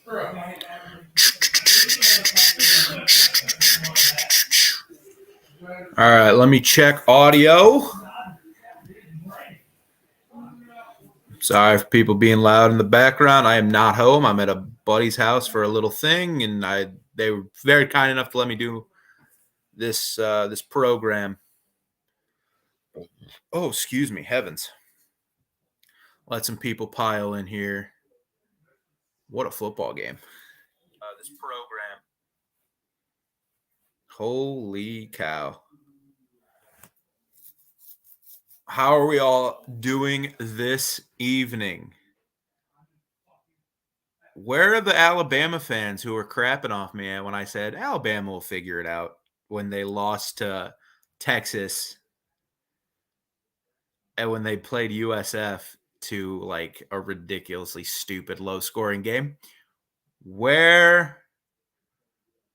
All right, let me check audio. Sorry for people being loud in the background. I am not home. I'm at a buddy's house for a little thing, and they were very kind enough to let me do this program. Oh, excuse me, heavens! Let some people pile in here. What a football game! This program. Holy cow! How are we all doing this evening? Where are the Alabama fans who were crapping off me when I said Alabama will figure it out when they lost to Texas and when they played USF to like a ridiculously stupid low scoring game? Where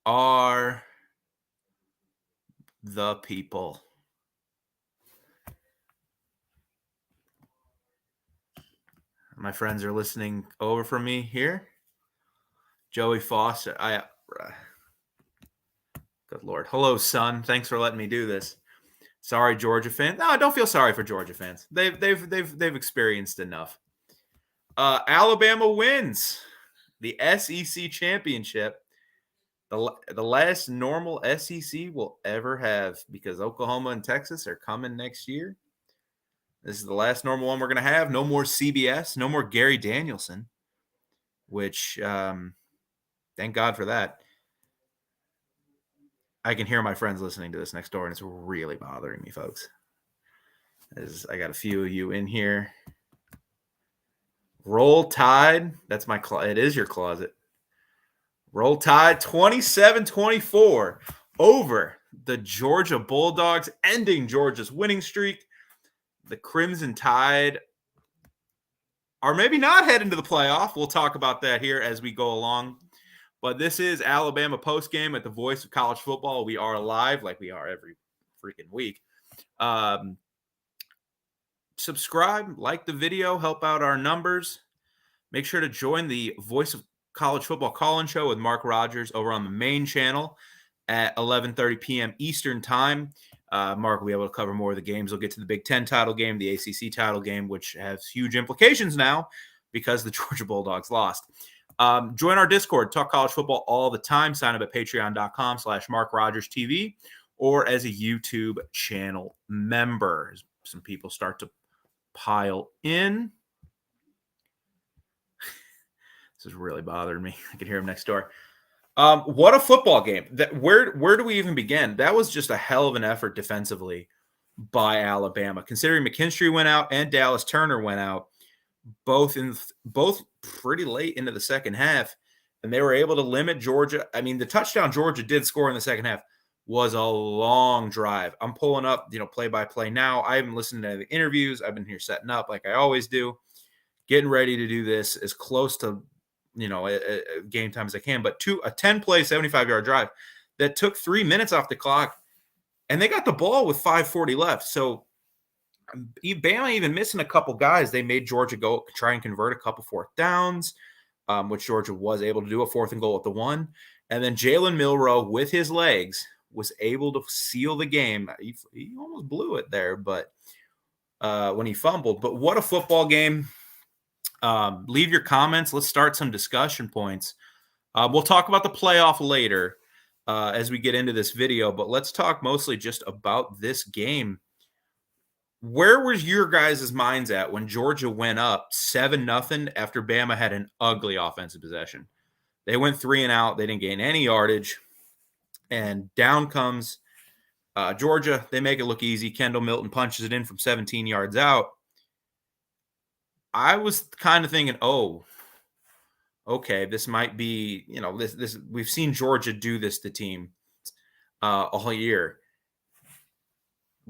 are the people? My friends are listening over from me here. Joey Foster. Good Lord. Hello, son. Thanks for letting me do this. Sorry, Georgia fans. No, don't feel sorry for Georgia fans. They've experienced enough. Alabama wins the SEC championship. The last normal SEC will ever have, because Oklahoma and Texas are coming next year. This is the last normal one we're going to have. No more CBS. No more Gary Danielson, which thank God for that. I can hear my friends listening to this next door, and it's really bothering me, folks. I got a few of you in here. Roll Tide. That's my closet. It is your closet. Roll Tide 27-24 over the Georgia Bulldogs, ending Georgia's winning streak. The Crimson Tide are maybe not heading to the playoff. We'll talk about that here as we go along. But this is Alabama Postgame at the Voice of College Football. We are live like we are every freaking week. Subscribe, like the video, help out our numbers. Make sure to join the Voice of College Football call-in show with Mark Rogers over on the main channel at 11:30 p.m. Eastern Time. Mark will be able to cover more of the games. We'll get to the Big Ten title game, the ACC title game, which has huge implications now because the Georgia Bulldogs lost. Join our Discord, talk college football all the time. Sign up at patreon.com/MarkRogersTV or as a YouTube channel member. Some people start to pile in. This is really bothering me. I can hear him next door. What a football game. Where do we even begin? That was just a hell of an effort defensively by Alabama. Considering McKinstry went out and Dallas Turner went out, both pretty late into the second half, and they were able to limit Georgia. I mean, the touchdown Georgia did score in the second half was a long drive. I'm pulling up, play-by-play now. I haven't listened to the interviews. I've been here setting up like I always do, getting ready to do this as close to game time as I can, but a 10-play, 75-yard drive that took 3 minutes off the clock, and they got the ball with 5:40 left. So Bama even missing a couple guys. They made Georgia go try and convert a couple fourth downs, which Georgia was able to do, a 4th and goal at the 1. And then Jalen Milroe, with his legs, was able to seal the game. He almost blew it there, but when he fumbled. But what a football game. Leave your comments. Let's start some discussion points. We'll talk about the playoff later as we get into this video, but let's talk mostly just about this game. Where was your guys' minds at when Georgia went up 7-0 after Bama had an ugly offensive possession? They went 3 and out. They didn't gain any yardage, and down comes Georgia. They make it look easy. Kendall Milton punches it in from 17 yards out. I was kind of thinking, oh, okay, this might be, this we've seen Georgia do this to team all year.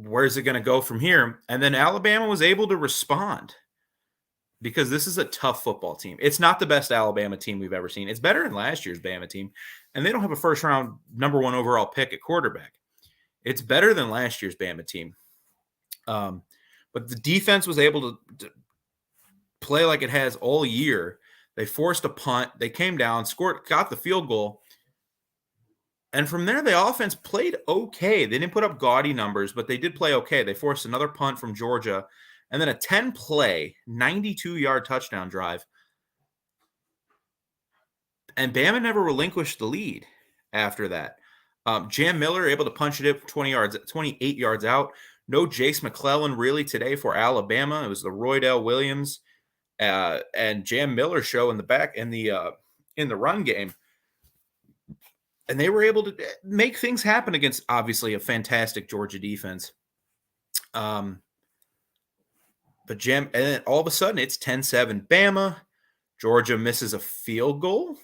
Where's it going to go from here? And then Alabama was able to respond because this is a tough football team. It's not the best Alabama team we've ever seen. It's better than last year's Bama team, and they don't have a first-round number 1 overall pick at quarterback. It's better than last year's Bama team. But the defense was able to play like it has all year. They forced a punt. They came down, scored, got the field goal. And from there, the offense played okay. They didn't put up gaudy numbers, but they did play okay. They forced another punt from Georgia and then a 10-play, 92-yard touchdown drive. And Bama never relinquished the lead after that. Jam Miller able to punch it in 28 yards out. No Jace McClellan really today for Alabama. It was the Roydell Williams and Jam Miller show in the back in the run game. And they were able to make things happen against, obviously, a fantastic Georgia defense. But and then all of a sudden, it's 10-7 Bama. Georgia misses a field goal.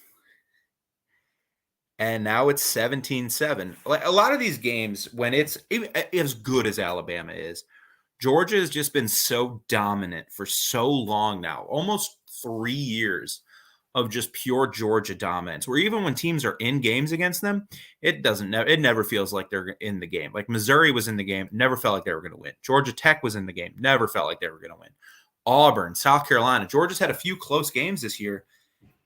And now it's 17-7. A lot of these games, when it's as good as Alabama is, Georgia has just been so dominant for so long now, almost 3 years of just pure Georgia dominance, where even when teams are in games against them, it never feels like they're in the game. Like Missouri was in the game, never felt like they were going to win. Georgia Tech was in the game, never felt like they were going to win. Auburn, South Carolina, Georgia's had a few close games this year.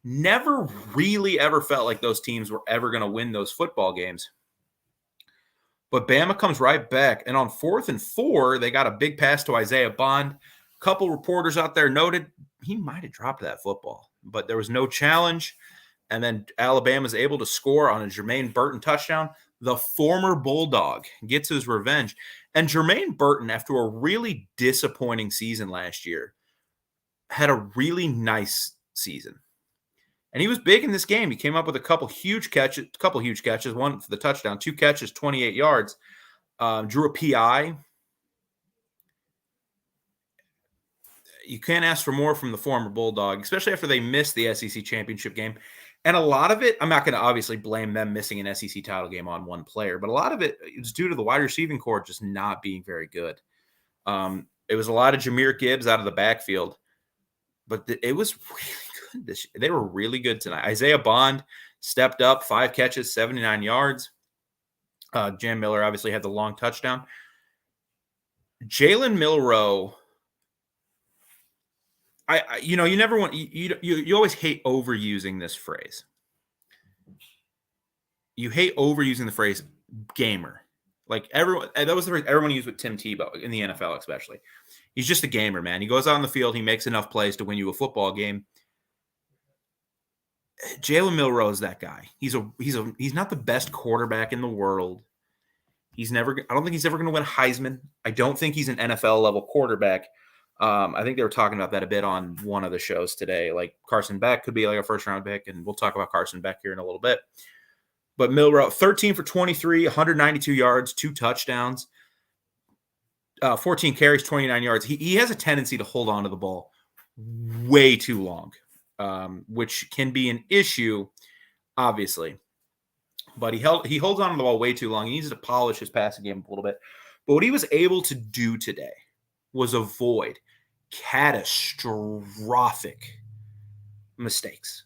Never really ever felt like those teams were ever going to win those football games. But Bama comes right back, and on 4th and 4, they got a big pass to Isaiah Bond. A couple reporters out there noted he might have dropped that football, but there was no challenge. And then Alabama's able to score on a Jermaine Burton touchdown. The former Bulldog gets his revenge. And Jermaine Burton, after a really disappointing season last year, had a really nice season. And he was big in this game. He came up with a couple huge catches, one for the touchdown, 2 catches, 28 yards. Drew a PI. You can't ask for more from the former Bulldog, especially after they missed the SEC championship game. And a lot of it, I'm not going to obviously blame them missing an SEC title game on one player, but a lot of it is due to the wide receiving core just not being very good. It was a lot of Jahmyr Gibbs out of the backfield, but it was really good. They were really good tonight. Isaiah Bond stepped up, 5 catches, 79 yards. Jam Miller obviously had the long touchdown. Jalen Milroe, you never want you always hate overusing this phrase. You hate overusing the phrase gamer. Like everyone, that was the phrase everyone used with Tim Tebow in the NFL, especially. He's just a gamer, man. He goes out on the field, he makes enough plays to win you a football game. Jalen Milroe is that guy. He's not the best quarterback in the world. I don't think he's ever going to win Heisman. I don't think he's an NFL level quarterback. I think they were talking about that a bit on one of the shows today. Like Carson Beck could be like a first round pick, and we'll talk about Carson Beck here in a little bit. But Milroe, 13 for 23, 192 yards, 2 touchdowns, 14 carries, 29 yards. He has a tendency to hold on to the ball way too long, which can be an issue, obviously. But he holds on to the ball way too long. He needs to polish his passing game a little bit. But what he was able to do today was avoid catastrophic mistakes.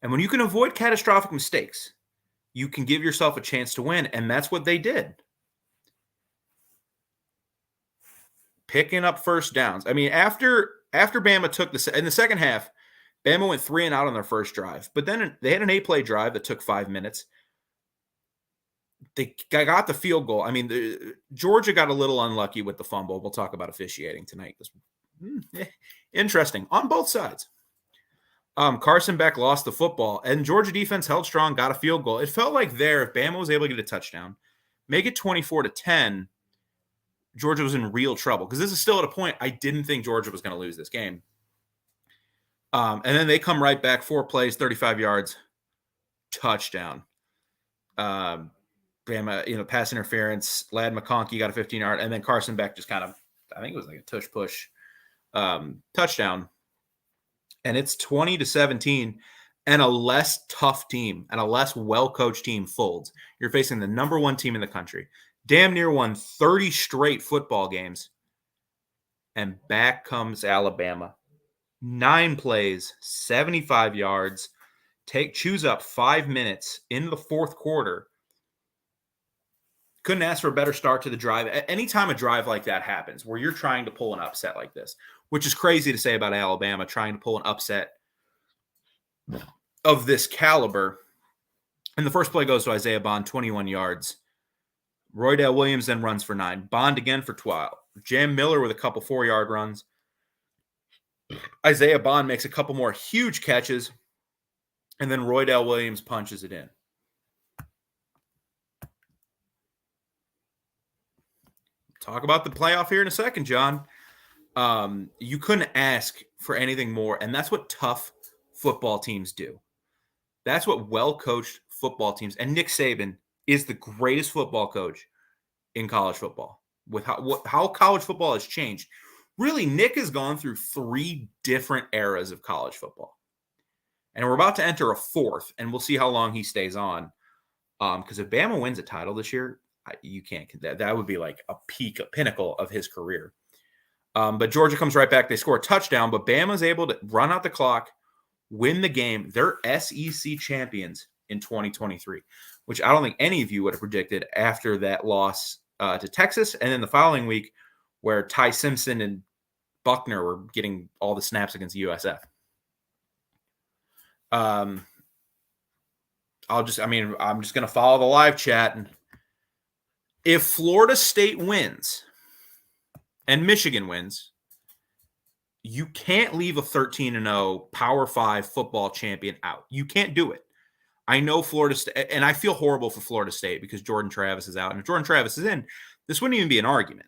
And when you can avoid catastrophic mistakes, you can give yourself a chance to win, and that's what they did. Picking up first downs. I mean, after Bama took in the second half, Bama went 3 and out on their first drive, but then they had an 8-play drive that took 5 minutes. They got the field goal. I mean, Georgia got a little unlucky with the fumble. We'll talk about officiating tonight. Interesting on both sides. Carson Beck lost the football, and Georgia defense held strong, got a field goal. It felt like if Bama was able to get a touchdown, make it 24-10, Georgia was in real trouble, because this is still at a point I didn't think Georgia was going to lose this game. And then they come right back, 4 plays, 35 yards, touchdown. Bama, pass interference. Lad McConkey got a 15-yard, and then Carson Beck just kind of, I think it was like a tush-push touchdown. And it's 20-17, and a less tough team and a less well-coached team folds. You're facing the number 1 team in the country. Damn near won 30 straight football games. And back comes Alabama. 9 plays, 75 yards. Chews up 5 minutes in the fourth quarter. Couldn't ask for a better start to the drive. Anytime a drive like that happens, where you're trying to pull an upset like this, which is crazy to say about Alabama trying to pull an upset of this caliber. And the first play goes to Isaiah Bond, 21 yards. Roydell Williams then runs for 9. Bond again for 12. Jam Miller with a couple 4-yard runs. Isaiah Bond makes a couple more huge catches. And then Roydell Williams punches it in. Talk about the playoff here in a second, John. You couldn't ask for anything more, and that's what tough football teams do. That's what well-coached football teams, and Nick Saban is the greatest football coach in college football. With how college football has changed. Really, Nick has gone through 3 different eras of college football. And we're about to enter a 4th, and we'll see how long he stays on. Because if Bama wins a title this year, you can't. That would be like a pinnacle of his career. But Georgia comes right back. They score a touchdown, but Bama's able to run out the clock, win the game. They're SEC champions in 2023, which I don't think any of you would have predicted after that loss to Texas. And then the following week where Ty Simpson and Buckner were getting all the snaps against USF. I'm just going to follow the live chat. And if Florida State wins and Michigan wins, you can't leave a 13-0 Power 5 football champion out. You can't do it. I know Florida State, and I feel horrible for Florida State because Jordan Travis is out. And if Jordan Travis is in, this wouldn't even be an argument.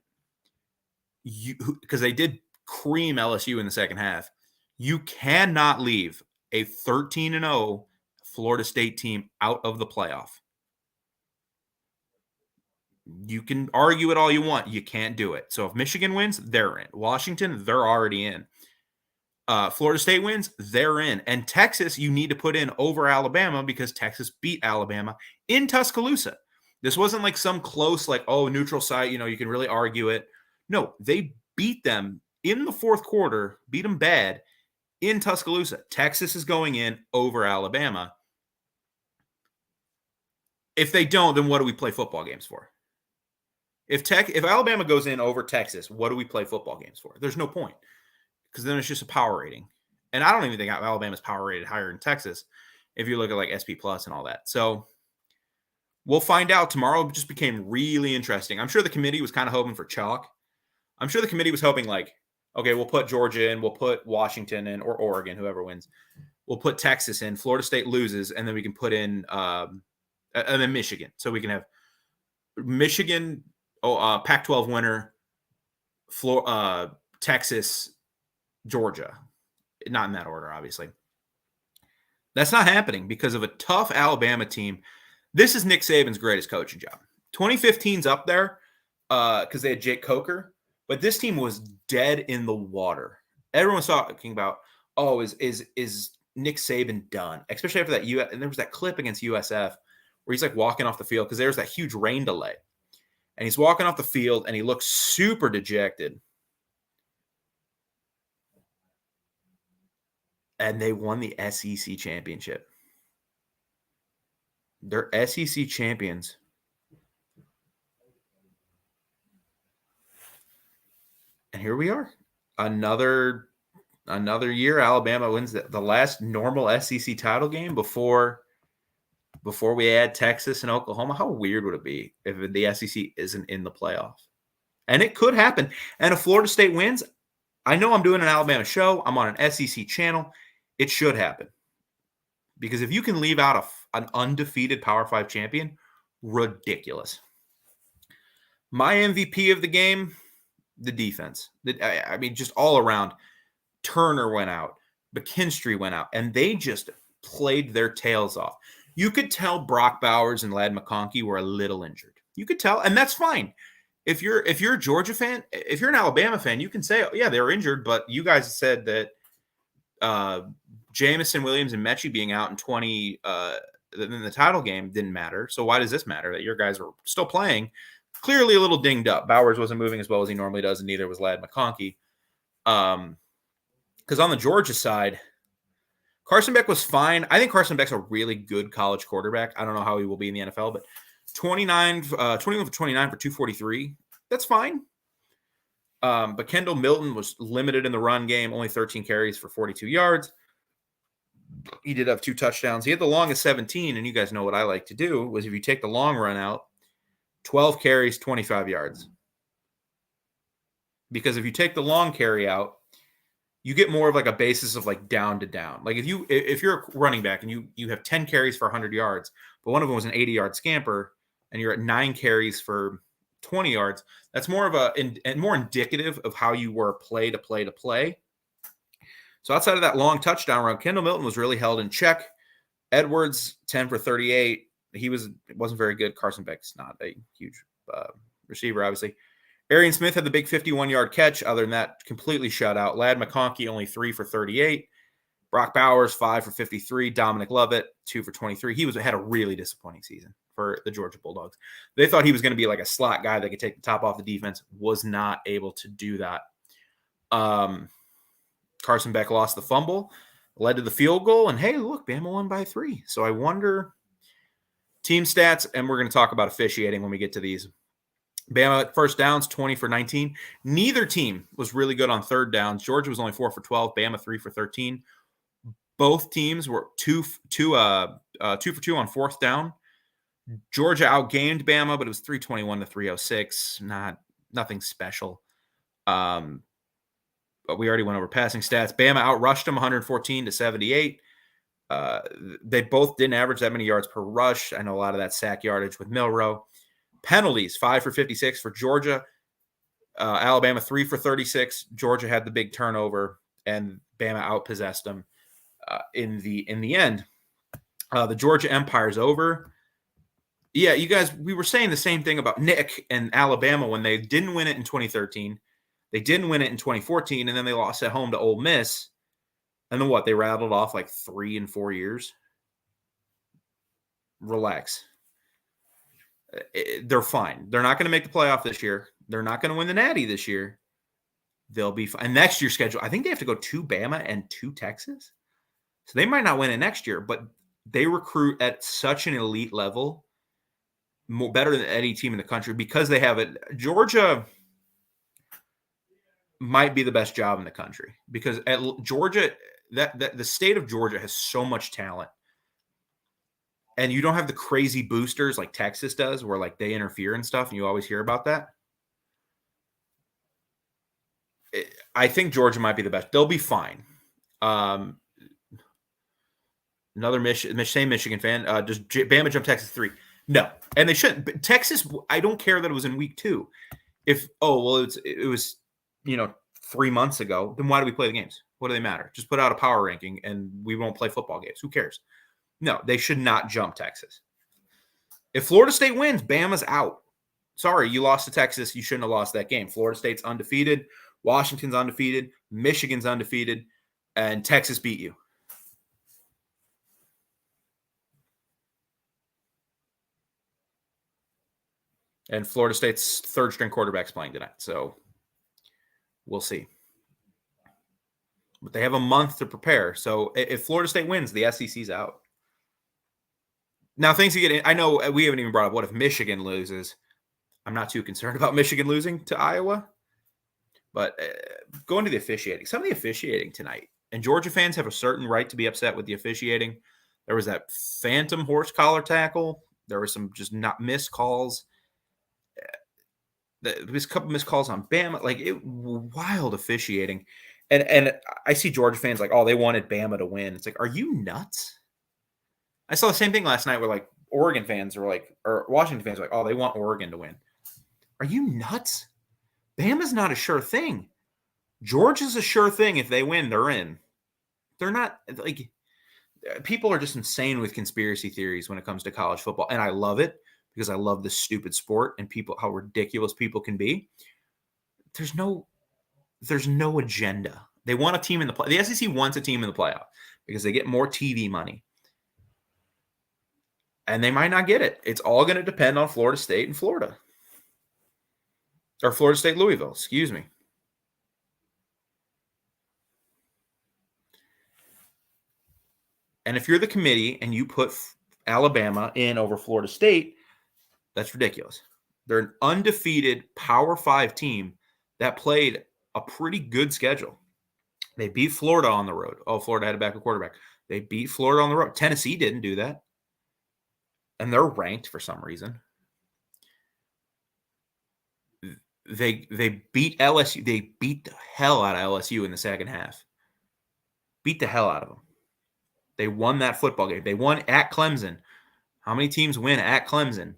Because they did cream LSU in the second half. You cannot leave a 13-0 Florida State team out of the playoff. You can argue it all you want. You can't do it. So if Michigan wins, they're in. Washington, they're already in. Florida State wins, they're in. And Texas, you need to put in over Alabama because Texas beat Alabama in Tuscaloosa. This wasn't like some close, neutral site, you can really argue it. No, they beat them in the fourth quarter, beat them bad in Tuscaloosa. Texas is going in over Alabama. If they don't, then what do we play football games for? If Alabama goes in over Texas, what do we play football games for? There's no point because then it's just a power rating. And I don't even think Alabama's power rated higher than Texas if you look at like SP Plus and all that. So we'll find out. Tomorrow just became really interesting. I'm sure the committee was kind of hoping for chalk. I'm sure the committee was hoping okay, we'll put Georgia in, we'll put Washington in, or Oregon, whoever wins. We'll put Texas in, Florida State loses, and then we can put in and then Michigan. So we can have Michigan, Pac-12 winner, Texas, Georgia. Not in that order, obviously. That's not happening because of a tough Alabama team. This is Nick Saban's greatest coaching job. 2015's up there because they had Jake Coker, but this team was dead in the water. Everyone's talking about, is Nick Saban done? Especially after that, and there was that clip against USF where he's walking off the field because there's that huge rain delay. And he's walking off the field, and he looks super dejected. And they won the SEC championship. They're SEC champions. And here we are. Another year, Alabama wins the last normal SEC title game before we add Texas and Oklahoma. How weird would it be if the SEC isn't in the playoff? And it could happen. And if Florida State wins, I know I'm doing an Alabama show. I'm on an SEC channel. It should happen. Because if you can leave out an undefeated Power 5 champion, ridiculous. My MVP of the game, the defense. Just all around. Turner went out. McKinstry went out. And they just played their tails off. You could tell Brock Bowers and Ladd McConkey were a little injured. You could tell, and that's fine. If you're a Georgia fan, if you're an Alabama fan, you can say, oh, yeah, they were injured, but you guys said that Jamison, Williams, and Mechie being out in the title game didn't matter. So why does this matter that your guys were still playing? Clearly a little dinged up. Bowers wasn't moving as well as he normally does, and neither was Ladd McConkey. Because on the Georgia side, Carson Beck was fine. I think Carson Beck's a really good college quarterback. I don't know how he will be in the NFL, but 21 for 29 for 243. That's fine. But Kendall Milton was limited in the run game, only 13 carries for 42 yards. He did have 2 touchdowns. He had the longest 17, and you guys know what I like to do was if you take the long run out, 12 carries, 25 yards. Because if you take the long carry out, you get more of like a basis of like down to down. Like if you're a running back and you have 10 carries for 100 yards, but one of them was an 80-yard scamper, and you're at 9 carries for 20 yards, that's more of and more indicative of how you were play to play. So outside of that long touchdown run, Kendall Milton was really held in check. Edwards, 10 for 38. It wasn't very good. Carson Beck's not a huge receiver, obviously. Arian Smith had the big 51-yard catch. Other than that, completely shut out. Ladd McConkey, only 3 for 38. Brock Bowers, 5 for 53. Dominic Lovett, 2 for 23. He had a really disappointing season for the Georgia Bulldogs. They thought he was going to be like a slot guy that could take the top off the defense. Was not able to do that. Carson Beck lost the fumble, led to the field goal, and hey, look, Bama won by 3. So I wonder team stats, and we're going to talk about officiating when we get to these. Bama first downs, 20 for 19. Neither team was really good on third downs. Georgia was only 4 for 12. Bama 3 for 13. Both teams were 2 for 2 on fourth down. Georgia outgained Bama, but it was 321 to 306. Nothing special. But we already went over passing stats. Bama outrushed them 114 to 78. They both didn't average that many yards per rush. I know a lot of that sack yardage with Milroe. Penalties, 5 for 56 for Georgia. Alabama, 3 for 36. Georgia had the big turnover, and Bama outpossessed them in the end. The Georgia Empire's over. Yeah, you guys, we were saying the same thing about Nick and Alabama when they didn't win it in 2013. They didn't win it in 2014, and then they lost at home to Ole Miss. And then what? They rattled off like 3 and 4 years. Relax. They're fine. They're not going to make the playoff this year. They're not going to win the Natty this year. They'll be fine. And next year's schedule, I think they have to go to Bama and to Texas. So they might not win it next year, but they recruit at such an elite level, better than any team in the country because they have it. Georgia might be the best job in the country because at Georgia, that the state of Georgia has so much talent. And you don't have the crazy boosters like Texas does where like they interfere and stuff. And you always hear about that. I think Georgia might be the best. They'll be fine. Another same Michigan fan. Does Bama jump Texas 3? No. And they shouldn't. But Texas, I don't care that it was in week 2. It was 3 months ago, then why do we play the games? What do they matter? Just put out a power ranking and we won't play football games. Who cares? No, they should not jump Texas. If Florida State wins, Bama's out. Sorry, you lost to Texas. You shouldn't have lost that game. Florida State's undefeated. Washington's undefeated. Michigan's undefeated. And Texas beat you. And Florida State's third-string quarterback's playing tonight. So we'll see. But they have a month to prepare. So if Florida State wins, the SEC's out. Now, things you get in, I know we haven't even brought up what if Michigan loses. I'm not too concerned about Michigan losing to Iowa. But going to the officiating, some of the officiating tonight, and Georgia fans have a certain right to be upset with the officiating. There was that phantom horse collar tackle. There were some just not missed calls. There was a couple missed calls on Bama. Like, wild officiating. And I see Georgia fans like, oh, they wanted Bama to win. It's like, are you nuts? I saw the same thing last night where like Oregon fans or Washington fans are like, oh, they want Oregon to win. Are you nuts? Bama's not a sure thing. Georgia's a sure thing. If they win, they're in. They're not like people are just insane with conspiracy theories when it comes to college football. And I love it because I love this stupid sport and how ridiculous people can be. There's no agenda. They want a team in the play. The SEC wants a team in the playoff because they get more TV money. And they might not get it. It's all going to depend on Florida State and Florida. Or Florida State, Louisville, excuse me. And if you're the committee and you put Alabama in over Florida State, that's ridiculous. They're an undefeated Power 5 team that played a pretty good schedule. They beat Florida on the road. Oh, Florida had a backup quarterback. They beat Florida on the road. Tennessee didn't do that. And they're ranked for some reason. They beat LSU. They beat the hell out of LSU in the second half. Beat the hell out of them. They won that football game. They won at Clemson. How many teams win at Clemson?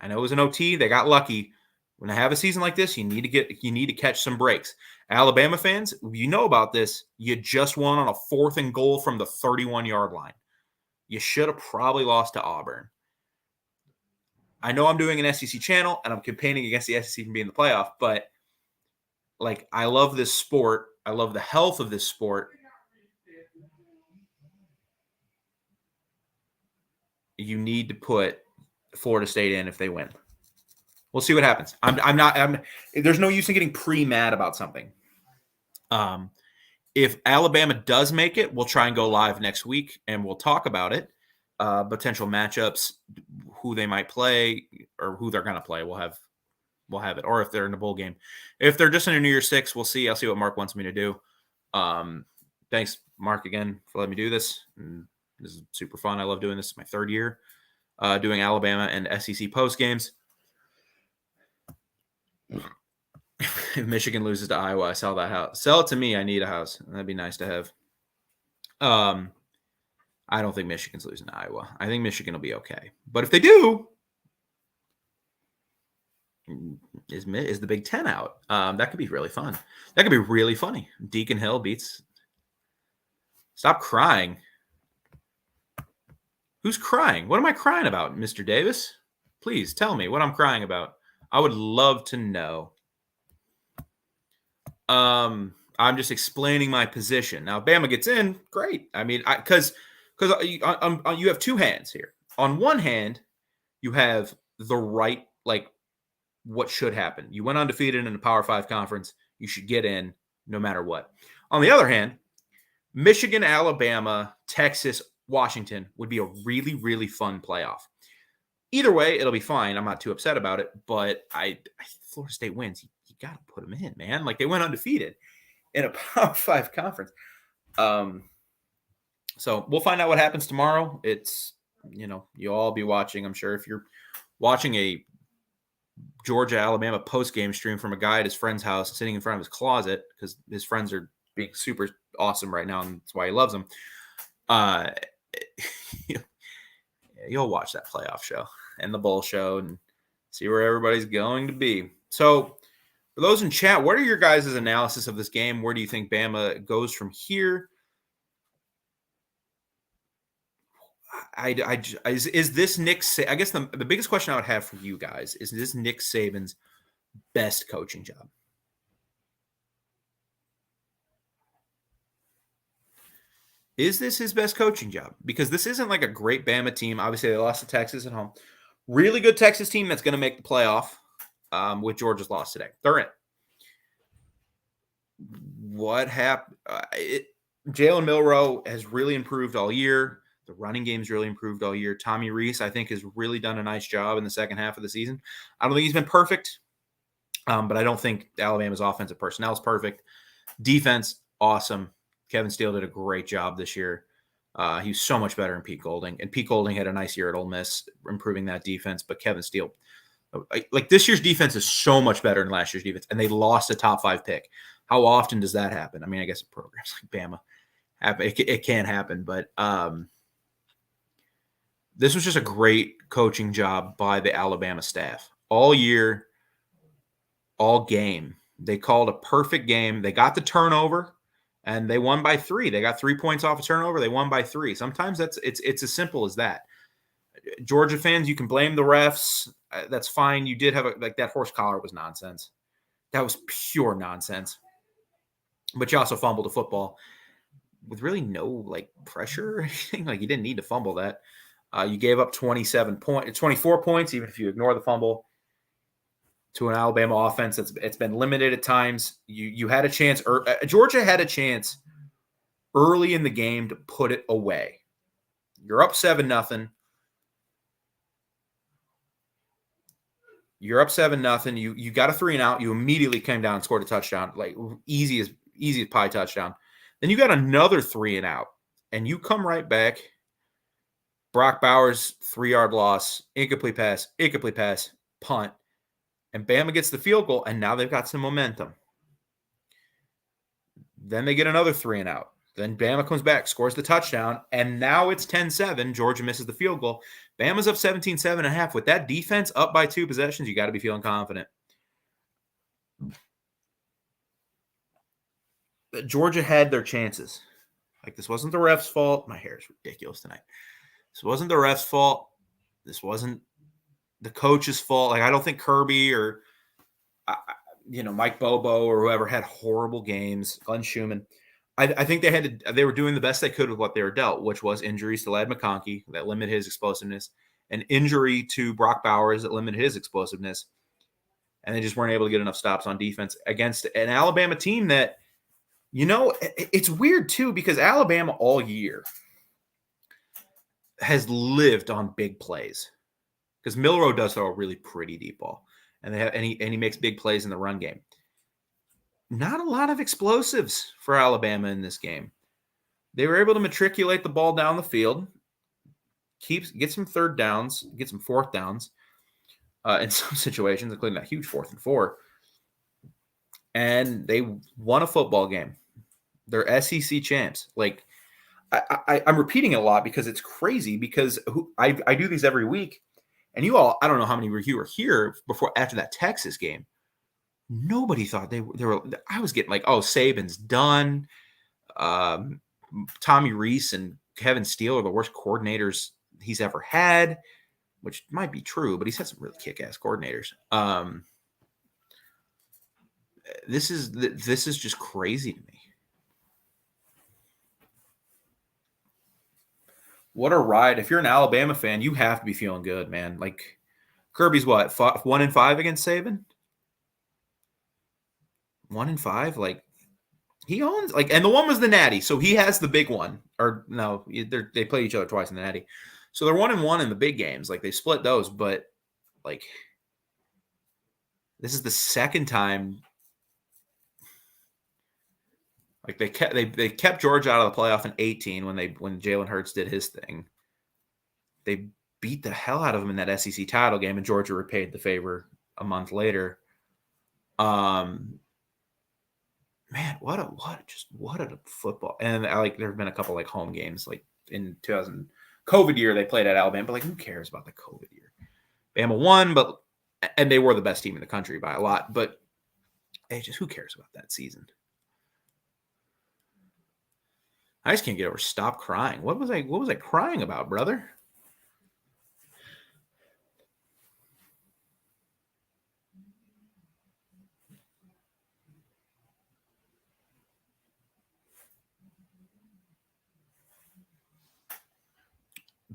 I know it was an OT. They got lucky. When I have a season like this, you need to catch some breaks. Alabama fans, you know about this. You just won on a 4th and goal from the 31-yard line. You should have probably lost to Auburn. I know I'm doing an SEC channel and I'm campaigning against the SEC from being in the playoff, but like, I love this sport. I love the health of this sport. You need to put Florida State in if they win. We'll see what happens. There's no use in getting pre-mad about something. If Alabama does make it, we'll try and go live next week and we'll talk about it. Potential matchups, who they might play or who they're going to play. We'll have it. Or if they're in a bowl game. If they're just in a New Year's 6, we'll see. I'll see what Mark wants me to do. Thanks, Mark, again, for letting me do this. And this is super fun. I love doing this. It's my 3rd year doing Alabama and SEC post games. If Michigan loses to Iowa, I sell that house. Sell it to me. I need a house. That'd be nice to have. I don't think Michigan's losing to Iowa. I think Michigan will be okay. But if they do, is the Big Ten out? That could be really fun. That could be really funny. Deacon Hill beats. Stop crying. Who's crying? What am I crying about, Mr. Davis? Please tell me what I'm crying about. I would love to know. I'm just explaining my position. Now, if Bama gets in, great. I mean, because you have 2 hands here. On one hand, you have the right, like, what should happen. You went undefeated in a Power 5 conference. You should get in no matter what. On the other hand, Michigan, Alabama, Texas, Washington would be a really, really fun playoff. Either way, it'll be fine. I'm not too upset about it, but Florida State wins. You got to put them in, man. Like, they went undefeated in a Power 5 conference. So we'll find out what happens tomorrow. It's, you'll all be watching, I'm sure. If you're watching a Georgia-Alabama post-game stream from a guy at his friend's house sitting in front of his closet because his friends are being super awesome right now, and that's why he loves them, you'll watch that playoff show and the bowl show and see where everybody's going to be. So for those in chat, what are your guys' analysis of this game? Where do you think Bama goes from here? Is this Nick? I guess the biggest question I would have for you guys is this Nick Saban's best coaching job? Is this his best coaching job? Because this isn't like a great Bama team. Obviously, they lost to Texas at home. Really good Texas team that's going to make the playoff with Georgia's loss today. They're in. What happened? Jalen Milroe has really improved all year. The running game's really improved all year. Tommy Rees, I think, has really done a nice job in the second half of the season. I don't think he's been perfect, but I don't think Alabama's offensive personnel is perfect. Defense, awesome. Kevin Steele did a great job this year. He was so much better than Pete Golding. And Pete Golding had a nice year at Ole Miss, improving that defense. But Kevin Steele, like, this year's defense is so much better than last year's defense. And they lost a top 5 pick. How often does that happen? I mean, I guess in programs like Bama, it can happen. But this was just a great coaching job by the Alabama staff. All year, all game. They called a perfect game. They got the turnover. And they won by 3. They got 3 points off a turnover. They won by 3. Sometimes it's as simple as that. Georgia fans, you can blame the refs. That's fine. You did have that horse collar was nonsense. That was pure nonsense. But you also fumbled a football with really no pressure or anything. You didn't need to fumble that. You gave up 24 points, even if you ignore the fumble, to an Alabama offense it's been limited at times. You had a chance. Georgia had a chance early in the game to put it away. You're up 7-0. You're up 7-0. You got a 3-and-out. You immediately came down and scored a touchdown, like easy as pie touchdown. Then you got another 3-and-out, and you come right back. Brock Bowers, 3-yard loss, incomplete pass, punt, and Bama gets the field goal, and now they've got some momentum. Then they get another 3-and-out. Then Bama comes back, scores the touchdown, and now it's 10-7. Georgia misses the field goal. Bama's up 17-7.5. With that defense up by 2 possessions, you got to be feeling confident. Georgia had their chances. Like, this wasn't the ref's fault. My hair is ridiculous tonight. This wasn't the ref's fault. This wasn't the coach's fault. Like, I don't think Kirby or Mike Bobo or whoever had horrible games. Glenn Schumann. I think they were doing the best they could with what they were dealt, which was injuries to Ladd McConkey that limited his explosiveness, an injury to Brock Bowers that limited his explosiveness, and they just weren't able to get enough stops on defense against an Alabama team that, it's weird too, because Alabama all year has lived on big plays, because Milroe does throw a really pretty deep ball, and he makes big plays in the run game. Not a lot of explosives for Alabama in this game. They were able to matriculate the ball down the field, get some third downs, get some fourth downs in some situations, including that huge 4th and 4. And they won a football game. They're SEC champs. Like, I'm repeating it a lot because it's crazy, because I do these every week. And you all, I don't know how many of you were here after that Texas game. Nobody thought they were. I was getting like, oh, Saban's done. Tommy Rees and Kevin Steele are the worst coordinators he's ever had, which might be true, but he's had some really kick-ass coordinators. This is just crazy to me. What a ride. If you're an Alabama fan, you have to be feeling good, man. Like, Kirby's what, 1-5 against Saban? 1-5, like, he owns, like, and the one was the Natty, so he has the big one. Or no, they play each other twice in the Natty, so they're 1-1 in the big games. Like, they split those, but like, this is the second time. Like, they kept Georgia out of the playoff in 2018 when Jalen Hurts did his thing. They beat the hell out of him in that SEC title game, and Georgia repaid the favor a month later. Man, what a football. And there have been a couple like home games, like in 2000 COVID year, they played at Alabama, but like, who cares about the COVID year? Bama won, and they were the best team in the country by a lot, but who cares about that season? I just can't get over stop crying. What was I crying about, brother?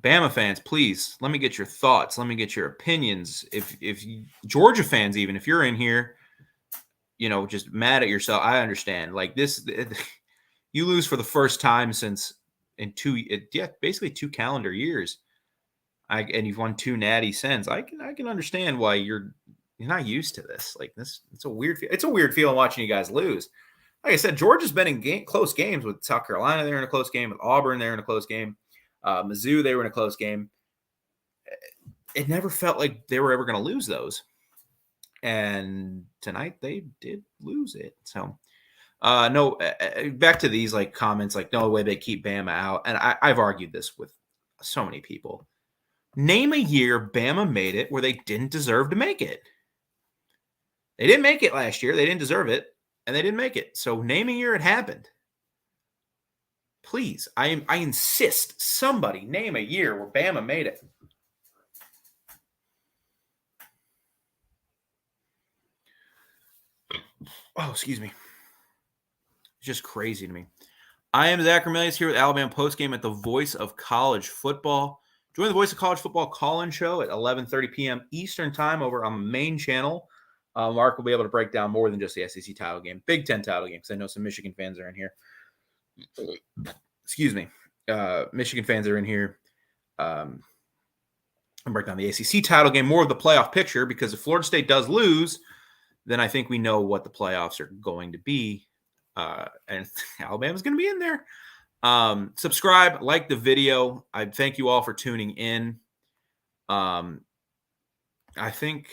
Bama fans, please, let me get your thoughts. Let me get your opinions. If Georgia fans, even if you're in here, just mad at yourself, I understand. Like, this, you lose for the first time since basically 2 calendar years. And you've won 2 natty since. I can understand why you're not used to this. Like, this, it's a weird feeling watching you guys lose. Like I said, Georgia's been in close games with South Carolina. They're in a close game with Auburn. They're in a close game. Mizzou, they were in a close game. It never felt like they were ever going to lose those. And tonight they did lose it. So, no, back to these like comments, like, no way they keep Bama out. And I've argued this with so many people. Name a year Bama made it where they didn't deserve to make it. They didn't make it last year. They didn't deserve it, and they didn't make it. So name a year it happened. Please, I insist, somebody name a year where Bama made it. Oh, excuse me. It's just crazy to me. I am Zach Ramirez here with Alabama Postgame at the Voice of College Football. Join the Voice of College Football call-in show at 11:30 p.m. Eastern Time over on the main channel. Mark will be able to break down more than just the SEC title game, Big Ten title game, because I know some Michigan fans are in here. Excuse me. Michigan fans are in here. and break down the ACC title game, more of the playoff picture, because if Florida State does lose, then I think we know what the playoffs are going to be. And Alabama's going to be in there. Subscribe, like the video. I thank you all for tuning in. I think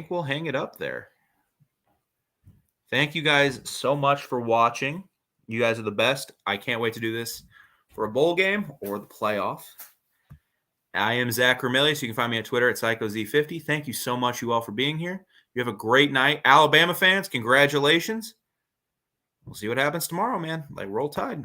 we'll hang it up there. Thank you guys so much for watching. You guys are the best. I can't wait to do this for a bowl game or the playoff. I am Zach Ramelius. You can find me on Twitter at PsychoZ50. Thank you so much, you all, for being here. You have a great night. Alabama fans, congratulations. We'll see what happens tomorrow, man. Like, roll Tide.